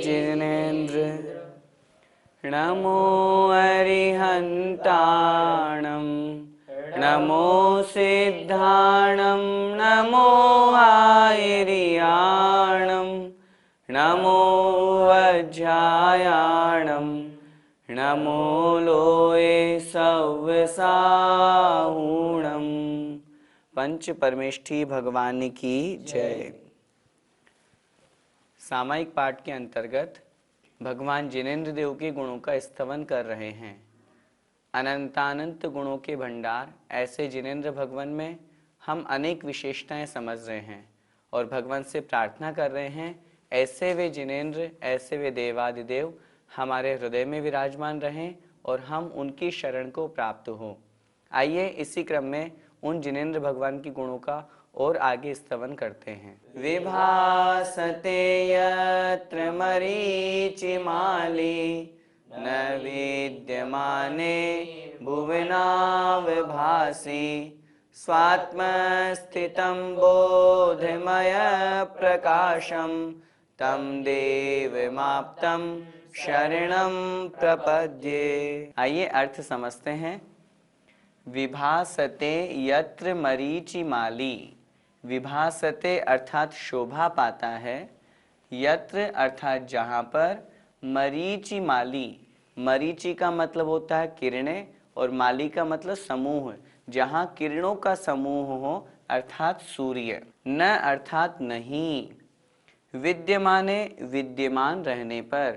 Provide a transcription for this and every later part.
जिनेन्द्र नमो अरिहन्ताणं नमो सिद्धाणं नमो आयर्याणं नमो वज्रायाणं नमो लोये सव्यसाहूणं। पंच परमेष्ठी भगवान की जय। सामायिक पाठ के अंतर्गत भगवान जिनेन्द्र देव के गुणों का स्तवन कर रहे हैं। अनंतानंत गुणों के भंडार ऐसे जिनेन्द्र भगवान में हम अनेक विशेषताएं समझ रहे हैं और भगवान से प्रार्थना कर रहे हैं ऐसे वे जिनेन्द्र, ऐसे वे देवादिदेव हमारे हृदय में विराजमान रहें और हम उनकी शरण को प्राप्त हो। आइए इसी क्रम में उन जिनेन्द्र भगवान की गुणों का और आगे स्तवन करते हैं। विभासते यत्र मरीचिमाली न विद्यमाने भुवनावभासि स्वात्मस्थितं बोधमय प्रकाशं तं देवमाप्तं शरणं प्रपद्ये। आइए अर्थ समझते हैं। विभासते यत्र मरीचिमाली, विभासते अर्थात शोभा पाता है, यत्र अर्थात जहाँ पर, मरीचिमाली, मरीचि का मतलब होता है किरणें और माली का मतलब समूह, जहाँ किरणों का समूह हो अर्थात सूर्य। न अर्थात नहीं, विद्यमाने विद्यमान रहने पर,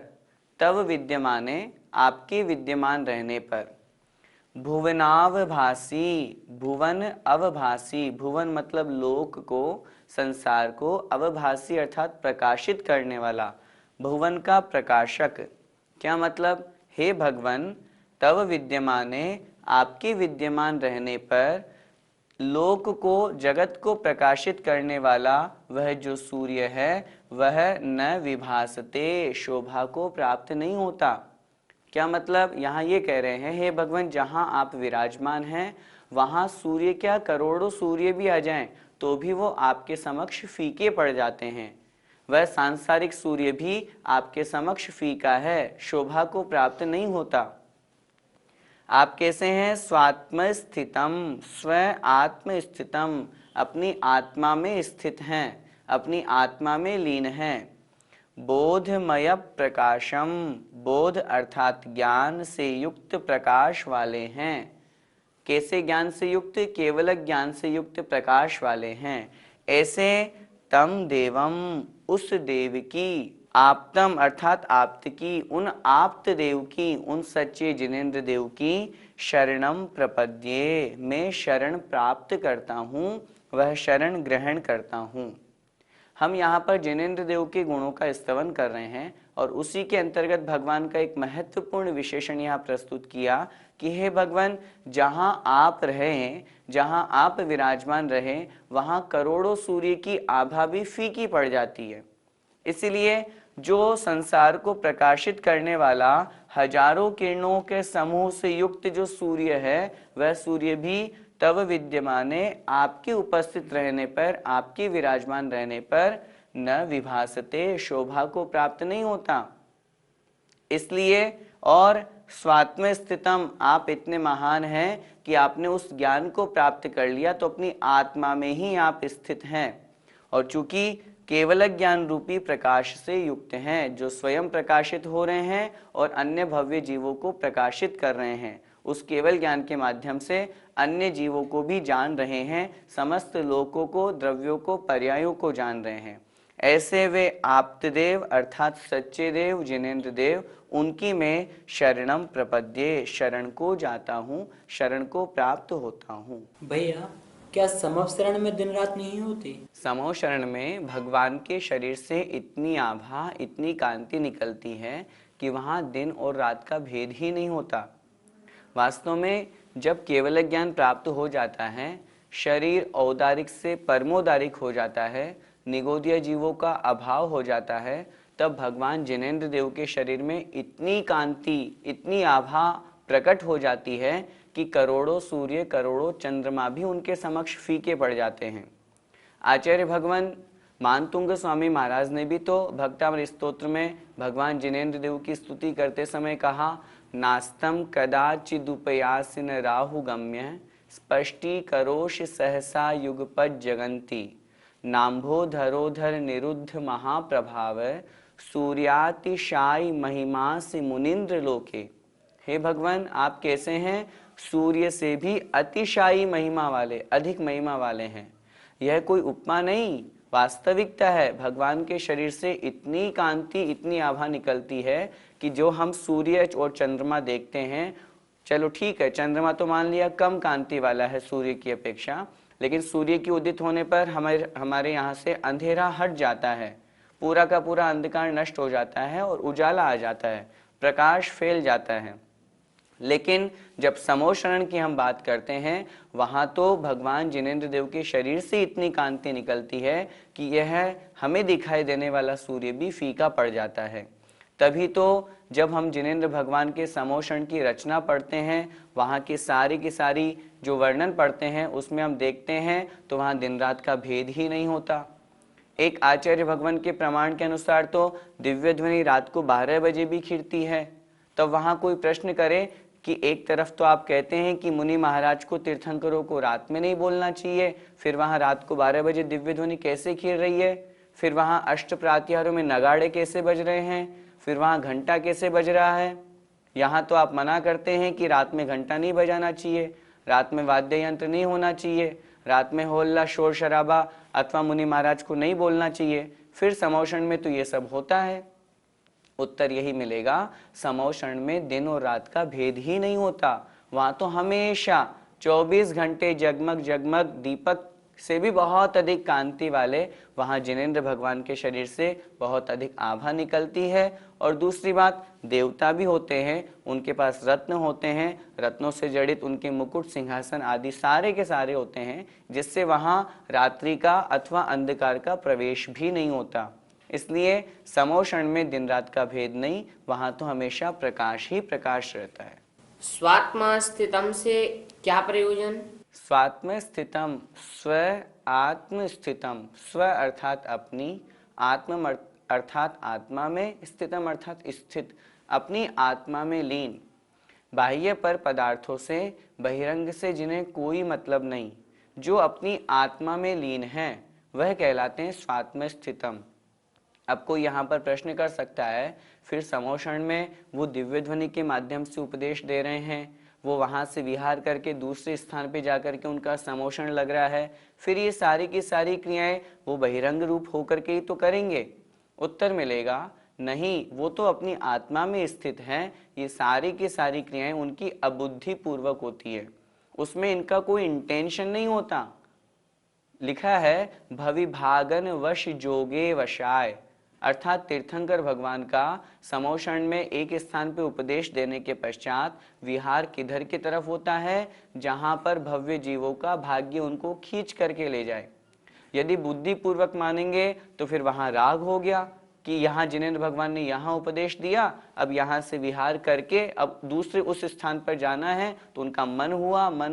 तब विद्यमाने आपके विद्यमान रहने पर, भुवनावभासी, भुवन अवभासी, भुवन मतलब लोक को, संसार को, अवभासी अर्थात प्रकाशित करने वाला, भुवन का प्रकाशक। क्या मतलब, हे भगवान तब विद्यमाने आपके विद्यमान रहने पर लोक को, जगत को प्रकाशित करने वाला वह जो सूर्य है वह न विभासते, शोभा को प्राप्त नहीं होता। क्या मतलब, यहाँ ये कह रहे हैं हे भगवान जहाँ आप विराजमान हैं वहाँ सूर्य क्या, करोड़ों सूर्य भी आ जाएं तो भी वो आपके समक्ष फीके पड़ जाते हैं। वह सांसारिक सूर्य भी आपके समक्ष फीका है, शोभा को प्राप्त नहीं होता। आप कैसे हैं, स्वात्म स्थितम, स्व आत्म स्थितम, अपनी आत्मा में स्थित हैं, अपनी आत्मा में लीन हैं। बोधमय प्रकाशम, बोध अर्थात ज्ञान से युक्त प्रकाश वाले हैं। कैसे ज्ञान से युक्त, केवल ज्ञान से युक्त प्रकाश वाले हैं। ऐसे तम देवम, उस देव की, आप्तम अर्थात आप्त की, उन आप्त देव की, उन सच्चे जिनेन्द्र देव की शरणम प्रपद्ये, मैं शरण प्राप्त करता हूँ, वह शरण ग्रहण करता हूँ। हम यहाँ पर जिनेन्द्र देव के गुणों का स्तवन कर रहे हैं और उसी के अंतर्गत भगवान का एक महत्वपूर्ण विशेषण यहाँ प्रस्तुत किया कि हे भगवान जहाँ आप रहें, जहाँ आप विराजमान रहें वहाँ करोड़ों सूर्य की आभा भी फीकी पड़ जाती है। इसलिए जो संसार को प्रकाशित करने वाला हजारों किरणों के समूह से युक्त जो सूर्य है वह सूर्य भी तब विद्यमाने आपके उपस्थित रहने पर, आपके विराजमान रहने पर न विभासते, शोभा को प्राप्त नहीं होता। इसलिए और स्वात्म स्थितम, आप इतने महान हैं कि आपने उस ज्ञान को प्राप्त कर लिया तो अपनी आत्मा में ही आप स्थित हैं और चूंकि केवल ज्ञान रूपी प्रकाश से युक्त हैं, जो स्वयं प्रकाशित हो रहे हैं और अन्य भव्य जीवों को प्रकाशित कर रहे हैं, उस केवल ज्ञान के माध्यम से अन्य जीवों को भी जान रहे हैं, समस्त लोकों को, द्रव्यों को, पर्यायों को जान रहे हैं। ऐसे वे आप्तदेव अर्थात सच्चे देव, जिनेन्द्र देव, उनकी मैं शरणम प्रपद्ये, शरण को जाता हूँ, शरण को प्राप्त होता हूँ। भैया क्या समव शरण में दिन रात नहीं होती? समो शरण में भगवान के शरीर से इतनी आभा, इतनी कांति निकलती है कि वहां दिन और रात का भेद ही नहीं होता। वास्तव में जब केवल ज्ञान प्राप्त हो जाता है, शरीर औदारिक से परमोदारिक हो जाता है, निगोदीय जीवों का अभाव हो जाता है, तब भगवान जिनेंद्र देव के शरीर में इतनी कांति, इतनी आभा प्रकट हो जाती है कि करोड़ों सूर्य, करोड़ों चंद्रमा भी उनके समक्ष फीके पड़ जाते हैं। आचार्य भगवान मानतुंग स्वामी महाराज ने भी तो भक्तामृत स्तोत्र में भगवान जिनेंद्र देव की स्तुति करते समय कहा, नास्तम कदाचिदुपयासिन राहुगम्य स्पष्टी करोष सहसा युगपद जगंती नाम्भोधरोधर निरुद्ध महाप्रभाव सूर्यातिशाई महिमा से मुनिंद्र लोके। हे भगवान, आप कैसे हैं? सूर्य से भी अतिशाई महिमा वाले, अधिक महिमा वाले हैं। यह कोई उपमा नहीं, वास्तविकता है। भगवान के शरीर से इतनी कांति, इतनी आभा निकलती है कि जो हम सूर्य और चंद्रमा देखते हैं, चलो ठीक है, चंद्रमा तो मान लिया कम कांति वाला है सूर्य की अपेक्षा, लेकिन सूर्य की उदित होने पर हमारे यहाँ से अंधेरा हट जाता है, पूरा का पूरा अंधकार नष्ट हो जाता है और उजाला आ जाता है, प्रकाश फैल जाता है। लेकिन जब समोशरण की हम बात करते हैं, वहां तो भगवान जिनेंद्र देव के शरीर से इतनी कांति निकलती है कि यह हमें दिखाई देने वाला सूर्य भी फीका पड़ जाता है। तभी तो जब हम जिनेंद्र भगवान के समोशरण की रचना पढ़ते हैं, वहाँ की सारी जो वर्णन पढ़ते हैं, उसमें हम देखते हैं तो वहाँ दिन रात का भेद ही नहीं होता। एक आचार्य भगवान के प्रमाण के अनुसार तो दिव्य ध्वनि रात को 12 बजे भी खिड़ती है। तब वहाँ कोई प्रश्न करे कि एक तरफ तो आप कहते हैं कि मुनि महाराज को, तीर्थंकरों को रात में नहीं बोलना चाहिए, फिर वहाँ रात को 12 बजे दिव्य ध्वनि कैसे खिड़ रही है? फिर वहाँ अष्ट प्रात्याहारों में नगाड़े कैसे बज रहे हैं? फिर वहाँ घंटा कैसे बज रहा है? यहाँ तो आप मना करते हैं कि रात में घंटा नहीं बजाना चाहिए, रात में वाद्य यंत्र नहीं होना चाहिए, रात में होल्ला शोर शराबा अथवा मुनि महाराज को नहीं बोलना चाहिए, फिर समोषण में तो ये सब होता है। उत्तर यही मिलेगा, समोषण में दिन और रात का भेद ही नहीं होता। वहां तो हमेशा 24 घंटे जगमग जगमग दीपक से भी बहुत अधिक कांति वाले वहां जिनेंद्र भगवान के शरीर से बहुत अधिक आभा निकलती है। और दूसरी बात, देवता भी होते हैं, उनके पास रत्न होते हैं, रत्नों से जड़ित उनके मुकुट, सिंहासन आदि सारे के सारे होते हैं, जिससे वहां रात्रि का अथवा अंधकार का प्रवेश भी नहीं होता। इसलिए समोषण में दिन रात का भेद नहीं, वहां तो हमेशा प्रकाश ही प्रकाश रहता है। स्वात्मा स्थितम से क्या प्रयोजन? स्वात्म स्थितम, स्व आत्म स्थितम, स्व अर्थात अपनी, आत्म अर्थात आत्मा में, स्थितम अर्थात स्थित, अपनी आत्मा में लीन, बाह्य पर पदार्थों से, बहिरंग से जिन्हें कोई मतलब नहीं, जो अपनी आत्मा में लीन है, वह कहलाते हैं स्वात्म स्थितम। अब कोई यहाँ पर प्रश्न कर सकता है, फिर समोषण में वो दिव्य ध्वनि के माध्यम से उपदेश दे रहे हैं, वो वहाँ से विहार करके दूसरे स्थान पे जाकर के उनका समोषण लग रहा है, फिर ये सारी की सारी क्रियाएं वो बहिरंग रूप होकर के ही तो करेंगे। उत्तर मिलेगा, नहीं, वो तो अपनी आत्मा में स्थित हैं, ये सारी की सारी क्रियाएं उनकी अबुद्धि पूर्वक होती है, उसमें इनका कोई इंटेंशन नहीं होता। लिखा है, भविभागन वश जोगे वशाय, अर्थात तीर्थंकर भगवान का समोषण में एक स्थान पे उपदेश देने के पश्चात विहार किधर की तरफ होता है, जहां पर भव्य जीवों का भाग्य उनको खींच करके ले जाए। यदि बुद्धि पूर्वक मानेंगे तो फिर वहां राग हो गया कि यहाँ जिनेंद्र भगवान ने यहाँ उपदेश दिया, अब यहाँ से विहार करके अब दूसरे उस स्थान पर जाना है, तो उनका मन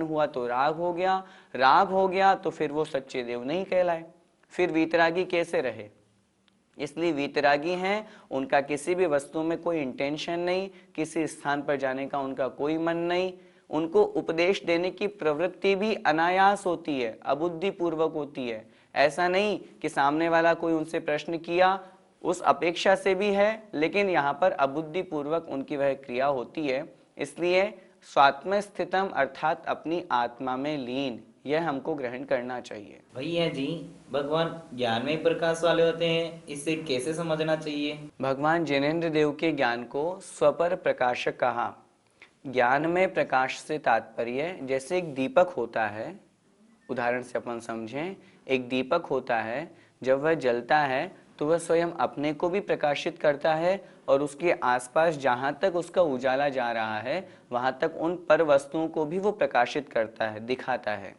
हुआ तो राग हो गया, राग हो गया तो फिर वो सच्चे देव नहीं कहलाए, फिर वीतरागी कैसे रहे? इसलिए वीतरागी हैं, उनका किसी भी वस्तु में कोई इंटेंशन नहीं, किसी स्थान पर जाने का उनका कोई मन नहीं, उनको उपदेश देने की प्रवृत्ति भी अनायास होती है, अबुद्धि पूर्वक होती है। ऐसा नहीं कि सामने वाला कोई उनसे प्रश्न किया, उस अपेक्षा से भी है, लेकिन यहाँ पर अबुद्धि पूर्वक उनकी वह क्रिया होती है। इसलिए स्वात्म स्थितम अर्थात अपनी आत्मा में लीन, यह हमको ग्रहण करना चाहिए। भैया जी, भगवान ज्ञान में प्रकाश वाले होते हैं, इसे कैसे समझना चाहिए? भगवान जिनेंद्र देव के ज्ञान को स्वपर प्रकाशक कहा। ज्ञान में प्रकाश से तात्पर्य, जैसे एक दीपक होता है, उदाहरण से अपन समझें, एक दीपक होता है, जब वह जलता है तो वह स्वयं अपने को भी प्रकाशित करता है और उसके आसपास जहाँ तक उसका उजाला जा रहा है वहाँ तक उन पर वस्तुओं को भी वो प्रकाशित करता है, दिखाता है।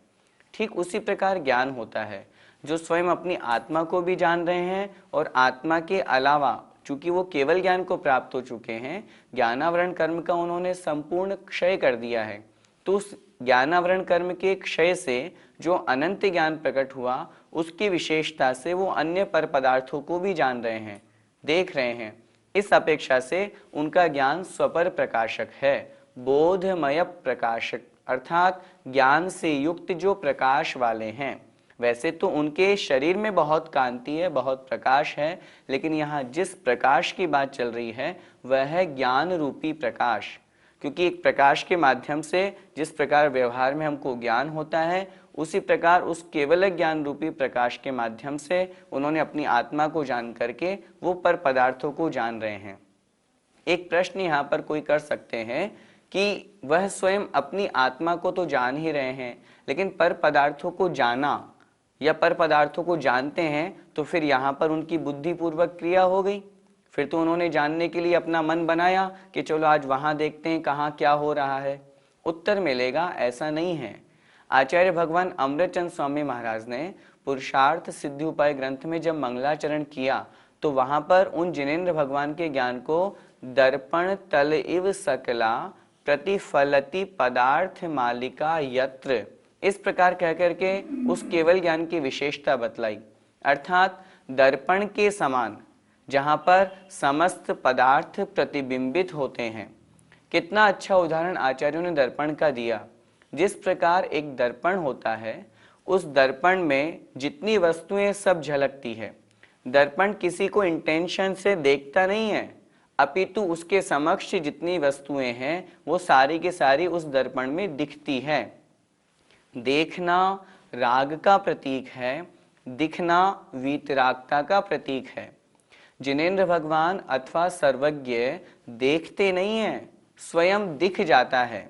ठीक उसी प्रकार ज्ञान होता है, जो स्वयं अपनी आत्मा को भी जान रहे हैं और आत्मा के अलावा चूंकि वो केवल ज्ञान को प्राप्त हो चुके हैं, ज्ञानावरण कर्म का उन्होंने संपूर्ण क्षय कर दिया है। तो उस ज्ञानावरण कर्म के क्षय से जो अनंत ज्ञान प्रकट हुआ, उसकी विशेषता से वो अन्य पर पदार्थों को भी जान रहे हैं, देख रहे हैं। इस अपेक्षा से उनका ज्ञान स्वपर प्रकाशक है, बोधमय प्रकाशक, अर्थात ज्ञान से युक्त जो प्रकाश वाले हैं। वैसे तो उनके शरीर में बहुत कांति है, बहुत प्रकाश है, लेकिन यहाँ जिस प्रकाश की बात चल रही है वह है ज्ञान रूपी प्रकाश। क्योंकि एक प्रकाश के माध्यम से जिस प्रकार व्यवहार में हमको ज्ञान होता है, उसी प्रकार उस केवल ज्ञान रूपी प्रकाश के माध्यम से उन्होंने अपनी आत्मा को जान करके वो पर पदार्थों को जान रहे हैं। एक प्रश्न यहाँ पर कोई कर सकते हैं कि वह स्वयं अपनी आत्मा को तो जान ही रहे हैं, लेकिन पर पदार्थों को जाना या पर पदार्थों को जानते हैं तो फिर यहाँ पर उनकी बुद्धिपूर्वक क्रिया हो गई। फिर तो उन्होंने जानने के लिए अपना मन बनाया कि चलो आज वहाँ देखते हैं कहाँ क्या हो रहा है। उत्तर मिलेगा ऐसा नहीं है। आचार्य भगवान अमृतचंद स्वामी महाराज ने पुरुषार्थ सिद्धि उपाय ग्रंथ में जब मंगलाचरण किया तो वहाँ पर उन जिनेंद्र भगवान के ज्ञान को दर्पण तल इव सकला प्रतिफलति पदार्थ मालिका यत्र, इस प्रकार कह करके उस केवल ज्ञान की विशेषता बतलाई। अर्थात दर्पण के समान जहाँ पर समस्त पदार्थ प्रतिबिंबित होते हैं। कितना अच्छा उदाहरण आचार्यों ने दर्पण का दिया। जिस प्रकार एक दर्पण होता है, उस दर्पण में जितनी वस्तुएं सब झलकती है। दर्पण किसी को इंटेंशन से देखता नहीं है, अपितु उसके समक्ष जितनी वस्तुएं हैं वो सारी की सारी उस दर्पण में दिखती है। देखना राग का प्रतीक है, दिखना वीतरागता का प्रतीक है। जिनेंद्र भगवान अथवा सर्वज्ञ देखते नहीं हैं, स्वयं दिख जाता है,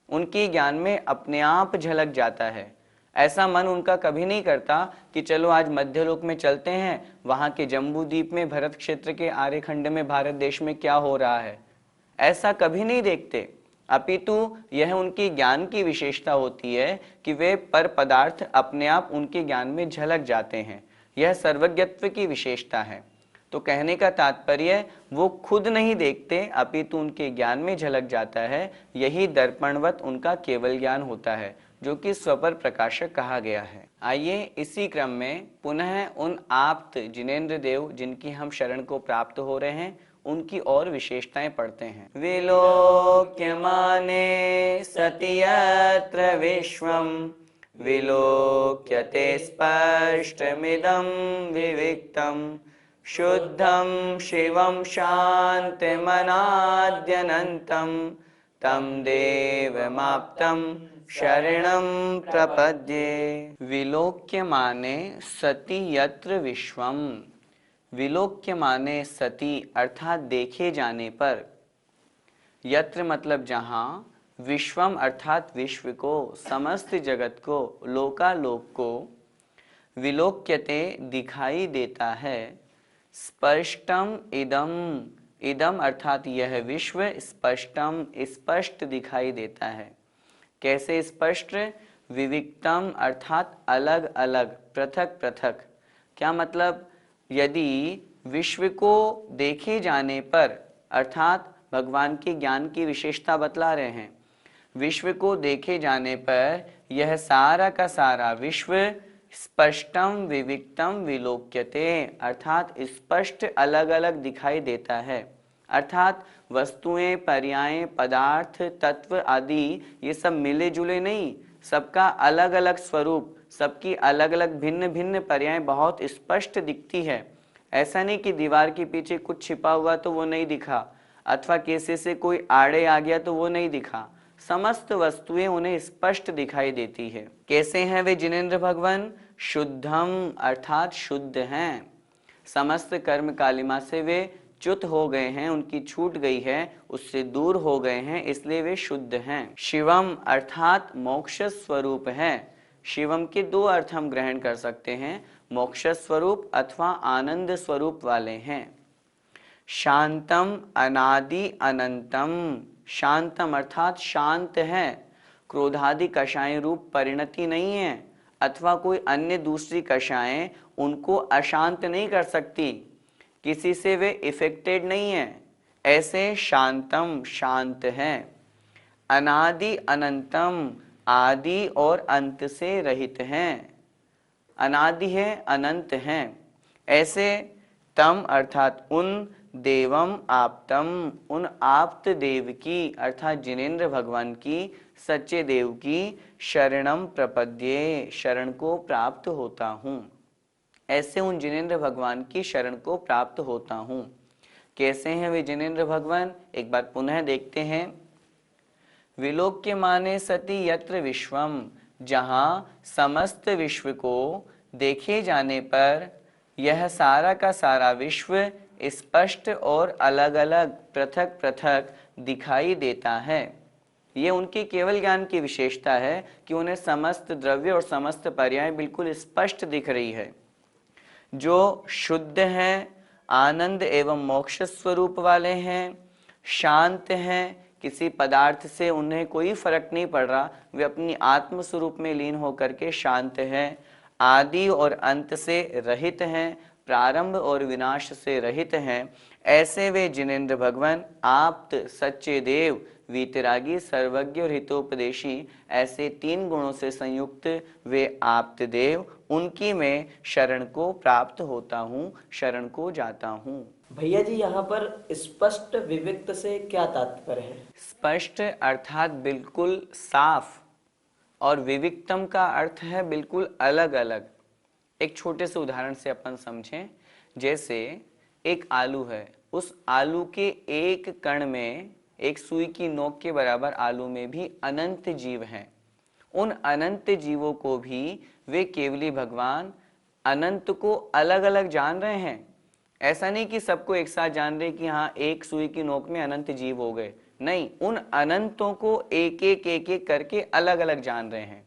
उनके ज्ञान में अपने आप झलक जाता है। ऐसा मन उनका कभी नहीं करता कि चलो आज मध्यलोक में चलते हैं, वहाँ के जम्बू द्वीप में भरत क्षेत्र के आर्यखंड में भारत देश में क्या हो रहा है, ऐसा कभी नहीं देखते। अपितु यह उनकी ज्ञान की विशेषता होती है कि वे पर पदार्थ अपने आप उनके ज्ञान में झलक जाते हैं। यह सर्वज्ञत्व की विशेषता है। तो कहने का तात्पर्य वो खुद नहीं देखते, अपितु उनके ज्ञान में झलक जाता है। यही दर्पणवत उनका केवल ज्ञान होता है, जो कि स्वपर प्रकाशक कहा गया है। आइए इसी क्रम में पुनः उन आप्त जिनेंद्र देव जिनकी हम शरण को प्राप्त हो रहे हैं, उनकी और विशेषताएं पढ़ते हैं। विलोक्यमाने सति यत्र विश्वं विलोक्यते स्पष्टमिदं विविक्तम् शुद्धं शिवं शान्तिमनाद्यनन्तं तं देवमाप्तं शरणं प्रपद्ये। विलोक्यमाने सति यत्र विश्वम, विलोक्यमाने सति अर्थात देखे जाने पर, यत्र मतलब जहाँ, विश्वम अर्थात विश्व को, समस्त जगत को, लोकालोक को, विलोक्यते दिखाई देता है, स्पष्टम इदम, इदम अर्थात यह विश्व, स्पष्टम स्पष्ट दिखाई देता है। कैसे स्पष्ट? विविक्तम अर्थात अलग अलग, पृथक पृथक। क्या मतलब? यदि विश्व को देखे जाने पर, अर्थात भगवान के ज्ञान की विशेषता बतला रहे हैं, विश्व को देखे जाने पर यह सारा का सारा विश्व स्पष्टम विविक्तम विलोक्यते अर्थात स्पष्ट अलग अलग दिखाई देता है। अर्थात वस्तुएं, पर्याय, पदार्थ, तत्व आदि ये सब मिले जुले नहीं, सबका अलग अलग स्वरूप, सबकी अलग अलग भिन्न भिन्न पर्याय बहुत स्पष्ट दिखती है। ऐसा नहीं कि दीवार के पीछे कुछ छिपा हुआ तो वो नहीं दिखा, अथवा कैसे से कोई आड़े आ गया तो वो नहीं दिखा। समस्त वस्तुएं उन्हें स्पष्ट दिखाई देती है। कैसे हैं वे जिनेंद्र भगवान? शुद्धम अर्थात शुद्ध हैं, समस्त कर्म कालिमा से वे च्युत हो गए हैं, उनकी छूट गई है, उससे दूर हो गए हैं, इसलिए वे शुद्ध हैं। शिवम अर्थात मोक्ष स्वरूप है, शिवम के दो अर्थ हम ग्रहण कर सकते हैं, मोक्ष स्वरूप अथवा आनंद स्वरूप वाले हैं। शांतम अनादि अनंतम, शांतम अर्थात शांत है, क्रोधादि कषाय रूप परिणति नहीं है, अथवा कोई अन्य दूसरी कषाएं उनको अशांत नहीं कर सकती, किसी से वे इफेक्टेड नहीं है, ऐसे शांतम शांत है। अनादि अनंतम, आदि और अंत से रहित हैं, अनादि है अनंत हैं, ऐसे तम अर्थात उन, देवम आप्तम उन आप्त देव की अर्थात जिनेंद्र भगवान की, सच्चे देव की शरणम प्रपद्ये शरण को प्राप्त होता हूँ, ऐसे उन जिनेंद्र भगवान की शरण को प्राप्त होता हूँ। कैसे हैं वे जिनेंद्र भगवान, एक बार पुनः देखते हैं। विलोक्य माने सति यत्र विश्वम, जहाँ समस्त विश्व को देखे जाने पर यह सारा का सारा विश्व स्पष्ट और अलग अलग पृथक पृथक दिखाई देता है। ये उनके केवल ज्ञान की विशेषता है कि उन्हें समस्त द्रव्य और समस्त पर्याय बिल्कुल स्पष्ट दिख रही है। जो शुद्ध हैं, आनंद एवं मोक्ष स्वरूप वाले हैं, शांत हैं, किसी पदार्थ से उन्हें कोई फर्क नहीं पड़ रहा, वे अपनी आत्म स्वरूप में लीन होकर के शांत हैं, आदि और अंत से रहित हैं, प्रारंभ और विनाश से रहित हैं, ऐसे वे जिनेंद्र भगवान आप्त सच्चे देव वीतरागी सर्वज्ञ और हितोपदेशी, ऐसे तीन गुणों से संयुक्त वे आप्त देव, उनकी मैं शरण को प्राप्त होता हूँ, शरण को जाता हूँ। भैया जी यहाँ पर स्पष्ट विविक्त से क्या तात्पर्य है? स्पष्ट अर्थात बिल्कुल साफ, और विविक्तम का अर्थ है बिल्कुल अलग अलग। एक छोटे से उदाहरण से अपन समझें, जैसे एक आलू है, उस आलू के एक कण में एक सुई की नोक के बराबर आलू में भी अनंत जीव हैं। उन अनंत जीवों को भी वे केवली भगवान अनंत को अलग अलग जान रहे हैं। ऐसा नहीं कि सबको एक साथ जान रहे कि हाँ एक सुई की नोक में अनंत जीव हो गए, नहीं, उन अनंतों को एक एक करके अलग अलग जान रहे हैं।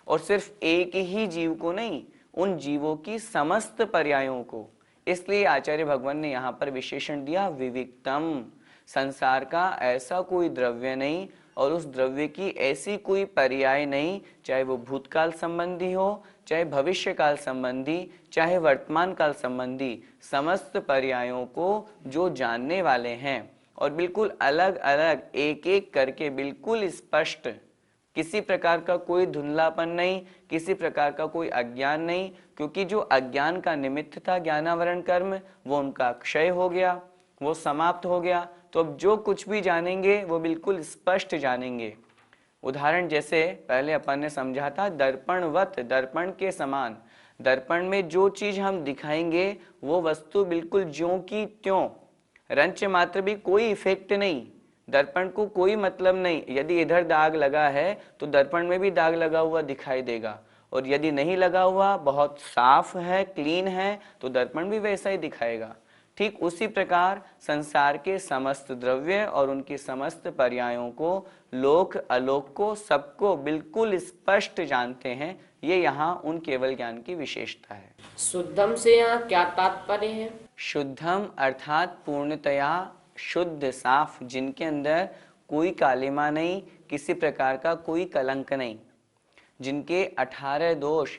और सिर्फ एक ही जीव को नहीं, उन जीवों की समस्त पर्यायों को। इसलिए आचार्य भगवान ने यहाँ पर विशेषण दिया विविक्तम। संसार का ऐसा कोई द्रव्य नहीं और उस द्रव्य की ऐसी कोई पर्याय नहीं, चाहे वो भूतकाल संबंधी हो, चाहे भविष्य काल संबंधी, चाहे वर्तमान काल संबंधी, समस्त पर्यायों को जो जानने वाले हैं और बिल्कुल अलग अलग एक एक करके बिल्कुल स्पष्ट, किसी प्रकार का कोई धुंधलापन नहीं, किसी प्रकार का कोई अज्ञान नहीं, क्योंकि जो अज्ञान का निमित्त था ज्ञानावरण कर्म, वो उनका क्षय हो गया, वो समाप्त हो गया। तो अब जो कुछ भी जानेंगे वो बिल्कुल स्पष्ट जानेंगे। उदाहरण जैसे पहले अपन ने समझा था, दर्पणवत, दर्पण के समान। दर्पण में जो चीज हम दिखाएंगे वो वस्तु बिल्कुल ज्यों की त्यों, रंच मात्र भी कोई इफेक्ट नहीं, दर्पण को कोई मतलब नहीं। यदि इधर दाग लगा है तो दर्पण में भी दाग लगा हुआ दिखाई देगा, और यदि नहीं लगा हुआ, बहुत साफ है, क्लीन है, तो दर्पण भी वैसा ही दिखाएगा। ठीक उसी प्रकार संसार के समस्त द्रव्य और उनकी समस्त पर्यायों को, लोक अलोक को, सबको बिल्कुल स्पष्ट जानते हैं। ये यहाँ उन केवल ज्ञान की विशेषता है। शुद्धम से यहाँ क्या तात्पर्य है? शुद्धम अर्थात पूर्णतया शुद्ध, साफ, जिनके अंदर कोई कालिमा नहीं, किसी प्रकार का कोई कलंक नहीं, जिनके 18 दोष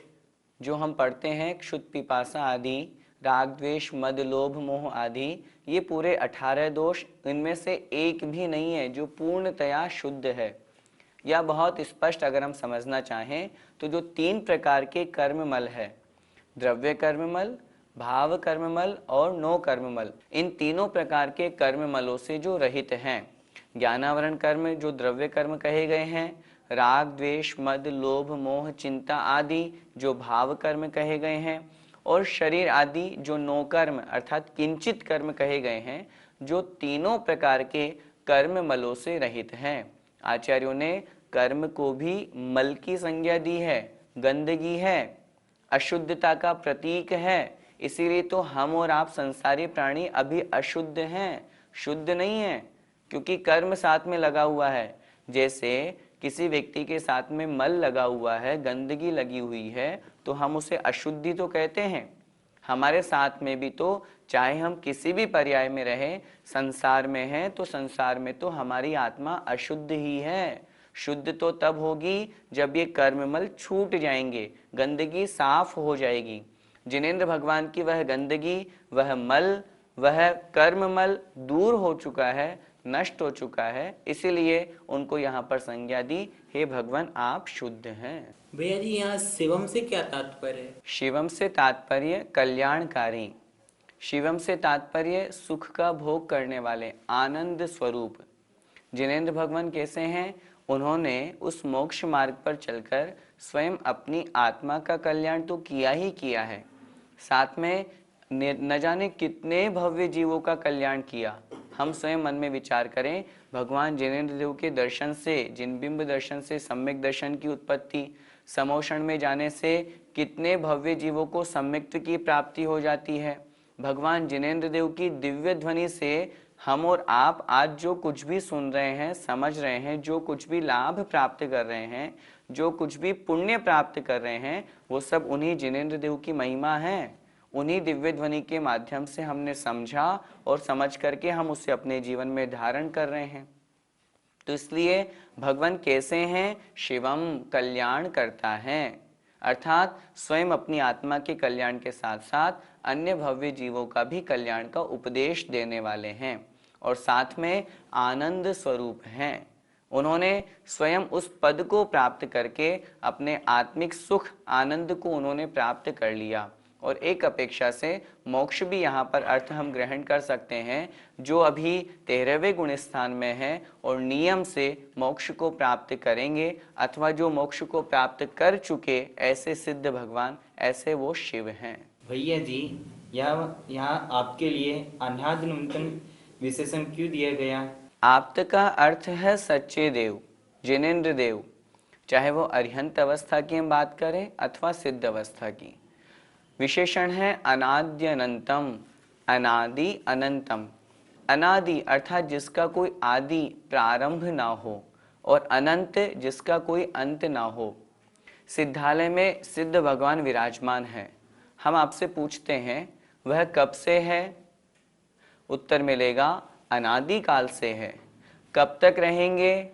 जो हम पढ़ते हैं, क्षुत पिपासा आदि, राग द्वेष मद लोभ मोह आदि, ये पूरे 18 दोष, इनमें से एक भी नहीं है जो पूर्णतया शुद्ध है। या बहुत स्पष्ट अगर हम समझना चाहें तो जो 3 प्रकार के कर्ममल है, द्रव्य कर्ममल, भाव कर्ममल और नो कर्ममल, इन तीनों प्रकार के कर्ममलों से जो रहित हैं, ज्ञानावरण कर्म जो द्रव्य कर्म कहे गए हैं, राग द्वेष मद लोभ मोह चिंता आदि जो भाव कर्म कहे गए हैं, और शरीर आदि जो नो कर्म अर्थात किंचित कर्म कहे गए हैं, जो तीनों प्रकार के कर्म मलों से रहित हैं। आचार्यों ने कर्म को भी मल की संज्ञा दी है, गंदगी है, अशुद्धता का प्रतीक है। इसीलिए तो हम और आप संसारी प्राणी अभी अशुद्ध हैं, शुद्ध नहीं है, क्योंकि कर्म साथ में लगा हुआ है। जैसे किसी व्यक्ति के साथ में मल लगा हुआ है, गंदगी लगी हुई है, तो हम उसे अशुद्धि तो कहते हैं। हमारे साथ में भी तो, चाहे हम किसी भी पर्याय में रहें, संसार में हैं तो संसार में तो हमारी आत्मा अशुद्ध ही है। शुद्ध तो तब होगी जब ये कर्ममल छूट जाएंगे, गंदगी साफ हो जाएगी। जिनेंद्र भगवान की वह गंदगी, वह मल, वह कर्ममल दूर हो चुका है, नष्ट हो चुका है, इसीलिए उनको यहाँ पर संज्ञा दी, हे भगवान आप शुद्ध हैं। भैया जी यहाँ शिवम से क्या तात्पर्य है? शिवम से तात्पर्य कल्याणकारी, शिवम से तात्पर्य सुख का भोग करने वाले, आनंद स्वरूप। जिनेंद्र भगवान कैसे हैं? उन्होंने उस मोक्ष मार्ग पर चलकर स्वयं अपनी आत्मा का कल्याण तो किया ही किया है, साथ में न जाने कितने भव्य जीवों का कल्याण किया। हम स्वयं मन में विचार करें, भगवान जिनेंद्र देव के दर्शन से, जिनबिंब दर्शन से सम्यक दर्शन की उत्पत्ति, समोषण में जाने से कितने भव्य जीवों को सम्यक्त की प्राप्ति हो जाती है। भगवान जिनेंद्र देव की दिव्य ध्वनि से हम और आप आज जो कुछ भी सुन रहे हैं, समझ रहे हैं, जो कुछ भी लाभ प्राप्त कर रहे हैं, जो कुछ भी पुण्य प्राप्त कर रहे हैं, वो सब उन्हीं जिनेंद्र देव की महिमा है। उन्हीं दिव्य ध्वनि के माध्यम से हमने समझा और समझ करके हम उसे अपने जीवन में धारण कर रहे हैं। तो इसलिए भगवान कैसे हैं? शिवम, कल्याण करता है, अर्थात स्वयं अपनी आत्मा के कल्याण के साथ साथ अन्य भव्य जीवों का भी कल्याण का उपदेश देने वाले हैं, और साथ में आनंद स्वरूप हैं। उन्होंने स्वयं उस पद को प्राप्त करके अपने आत्मिक सुख, आनंद को उन्होंने प्राप्त कर लिया। और एक अपेक्षा से मोक्ष भी यहाँ पर अर्थ हम ग्रहण कर सकते हैं, जो अभी 13वें गुण स्थान में है और नियम से मोक्ष को प्राप्त करेंगे, अथवा जो मोक्ष को प्राप्त कर चुके ऐसे सिद्ध भगवान, ऐसे वो शिव हैं। भैया जी यहाँ आपके लिए अनादि नूतन विशेषण क्यों दिया गया? आप्त का अर्थ है सच्चे देव, जिनेंद्र देव, चाहे वो अरिहंत अवस्था की हम बात करें अथवा सिद्ध अवस्था की। विशेषण है अनाद्य अनंतम, अनादि अनंतम। अनादि अर्थात जिसका कोई आदि प्रारंभ ना हो, और अनंत जिसका कोई अंत ना हो। सिद्धालय में सिद्ध भगवान विराजमान है। हम आपसे पूछते हैं वह कब से है? उत्तर मिलेगा अनादि काल से है। कब तक रहेंगे?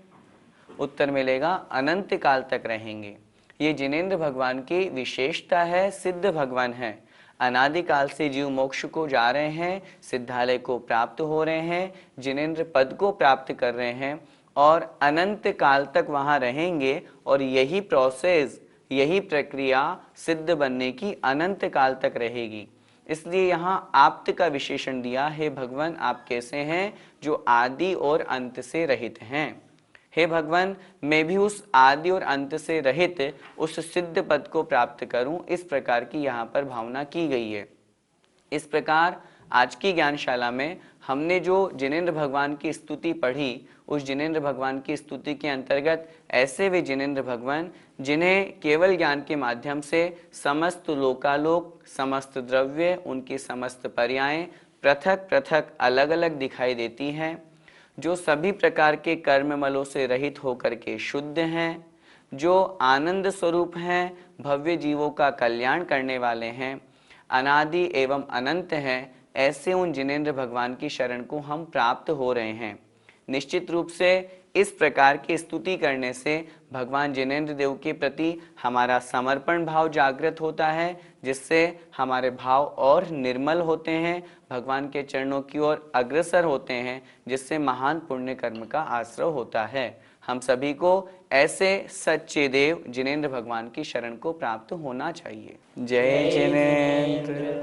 उत्तर मिलेगा अनंत काल तक रहेंगे। ये जिनेंद्र भगवान की विशेषता है, सिद्ध भगवान है। अनादि काल से जीव मोक्ष को जा रहे हैं, सिद्धालय को प्राप्त हो रहे हैं, जिनेंद्र पद को प्राप्त कर रहे हैं, और अनंत काल तक वहाँ रहेंगे। और यही प्रोसेस, यही प्रक्रिया सिद्ध बनने की अनंत काल तक रहेगी। इसलिए यहाँ आप्त का विशेषण दिया, हे भगवान आप कैसे हैं जो आदि और अंत से रहित हैं। हे भगवान मैं भी उस आदि और अंत से रहित उस सिद्ध पद को प्राप्त करूं, इस प्रकार की यहाँ पर भावना की गई है। इस प्रकार आज की ज्ञानशाला में हमने जो जिनेंद्र भगवान की स्तुति पढ़ी, उस जिनेंद्र भगवान की स्तुति के अंतर्गत ऐसे वे जिनेंद्र भगवान जिन्हें केवल ज्ञान के माध्यम से समस्त लोकालोक, समस्त द्रव्य, उनकी समस्त पर्यायें पृथक पृथक अलग अलग दिखाई देती हैं, जो सभी प्रकार के कर्ममलों से रहित होकर के शुद्ध हैं, जो आनंद स्वरूप हैं, भव्य जीवों का कल्याण करने वाले हैं, अनादि एवं अनंत हैं, ऐसे उन जिनेंद्र भगवान की शरण को हम प्राप्त हो रहे हैं। निश्चित रूप से इस प्रकार की स्तुति करने से भगवान जिनेंद्र देव के प्रति हमारा समर्पण भाव जागृत होता है, जिससे हमारे भाव और निर्मल होते हैं, भगवान के चरणों की ओर अग्रसर होते हैं, जिससे महान पुण्य कर्म का आश्रय होता है। हम सभी को ऐसे सच्चे देव जिनेंद्र भगवान की शरण को प्राप्त होना चाहिए। जय जिनेंद्र।